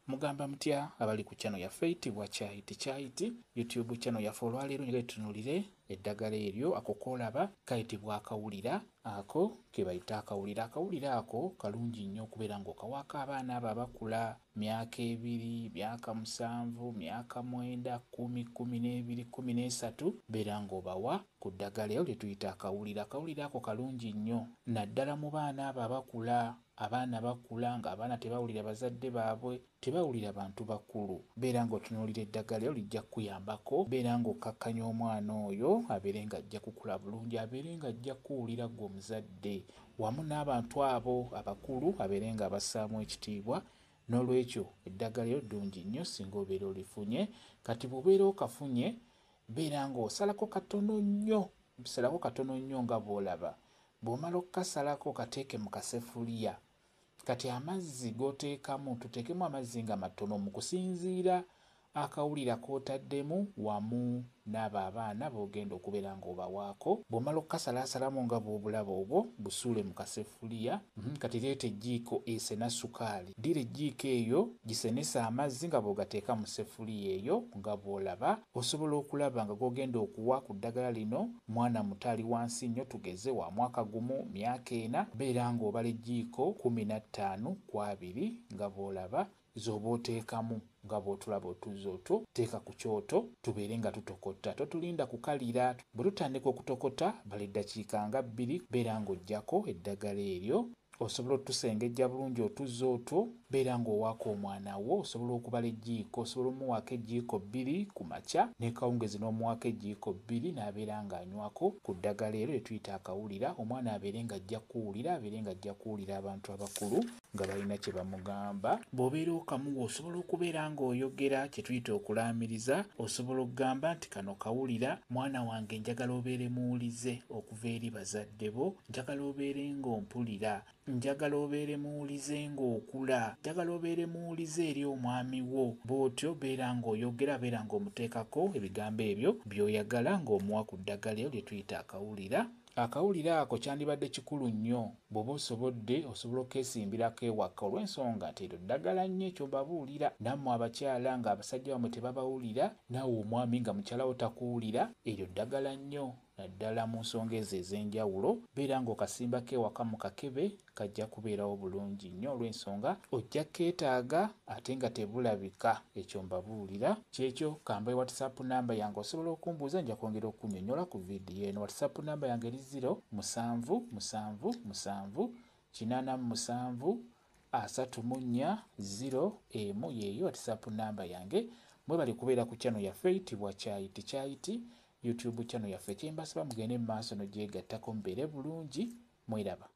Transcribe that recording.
Mugamba mutya abali ku channel ya Faith wa Chaiti YouTube channel ya olwaleero njagala tutunulire eddagala eryo akokolaba kayitibwa akawulira ako ke bayita akawulira. Akawulira ako kalungi nnyo okubeera ng'okawaka abaana abo abakula myaka 2, myaka 7, myaka 9, 10, 12, 13 beera ng'obawa ku ddagala eryo lye tuyita akawulira. Akawulira ako kalungi nnyo naddala mu baana abo abakula. Abaana bakula nga abaana tebawulira bazadde baabwe, tebawulira bantu bakulu. Beera ng'otunuulira eddagala eryo lijja kukuyambako, beera ng'okkakkanya omwana oyo abeere ng'ajja kukula bulungi, abeere ng'ajja kuwulira ggwe omuzadde wamu n'abantu abo abakulu abeere ng'abassaamu ekitiibwa. N'olwekyo eddagala eryo ddungi nnyo singa obeera olifunye. Kati bw'obeera okafunye beera ng'osalako katono nnyo nga bw'olaba. Bw'omala okukasalako kateeke mu kaseffuliya. Kati amazzi g'oteekamu tuteekemu amazzi nga matono mu kusinziira akawulira k'otaddemu wamu n'abo abaana b'ogenda okubeera ng'obawaako. Bw'omala okukasalaasalamu nga bw'obulaba obwo busuule mu kaseffuliya. Kati leeta ejjiiko esena sukaali. Ddira ejjiiko eyo gisenesa amazzi nga bw'ogateeka mu seffuliya eyo nga bw'olaba. Osobola okulaba nga g'ogenda okuwa ku ddagala lino mwana muto ali wansi nnyo tugeze wa mwaka gumu, myaka 4. Beera ng'obala ejjiiko 15/2 nga bw'olaba z'oba oteekamu nga bw'otulaba otuzza otwo. Teeka ku kyoto tubeere nga tutokota, totulinda kukalira. Bwe tutandika okutokota bala eddakiika nga 2 beera ng'oggyako eddagala eryo. Osobola otusengejja bulungi otuzza otwo. Beera ng'owaako omwana wo. Osobola okubala ejjiiko, osobola omuwaako ejjiiko 2 ku makya ne kawungezi n'omuwaako ejjiiko 2 n'abeera ng'anywako ku ddagala eryo lye tuyita akawulira. Omwana abeere ng'ajja kuwulira, abeere ng'ajja kuwulira abantu abakulu nga balina kye bamugamba. Bw'obeera okamuwa osobola okubeera ng'oyogera kye tuyita okulaamiriza. Osobola okugamba nti kano kawulira mwana wange njagala obeere muwulize okuva eri bazadde bo, njagala obeere ng'ompulira, njagala obeere muwulize ng'okula, njagala obeere muwulize eri omwami wo. Bw'otyo beera ng'oyogera, beera ng'omuteekako ebigambo ebyo by'oyagala ng'omuwa ku ddagala eryo lye tuyita akawulira. Akawulira ako kyandibadde kikulu nnyo bw'oba osobodde osobola okesimbirako ewaka olw'ensonga nti eryo ddagala nnyo ekyo babuulira. Nammwe abakyala nga abasajja bammwe tebabawulira, naawe omwami nga mukyala wo takuwulira, eryo ddagala nnyo. Naddala mu nsonga ezo ez'enjawulo beera ng'okasimbako ewaka mu kakebe kajja kubeerawo bulungi nnyo olw'ensonga ojja keetaaga ate nga tebulabika. Ekyo mbabuulira kyekyo. Kamba WhatsApp namba yange osobola okumbuuza nja kwongera okunnyonnyola ku vidiyo eno. WhatsApp namba yange eri 0778734 yeeyo WhatsApp namba yange. Mwe bali kubeera ku channel ya Faith wa Chaiti YouTube channel yaffe. Kyembasaba mugende mu maaso n'ogyegattako mubeere bulungi. Mweraba.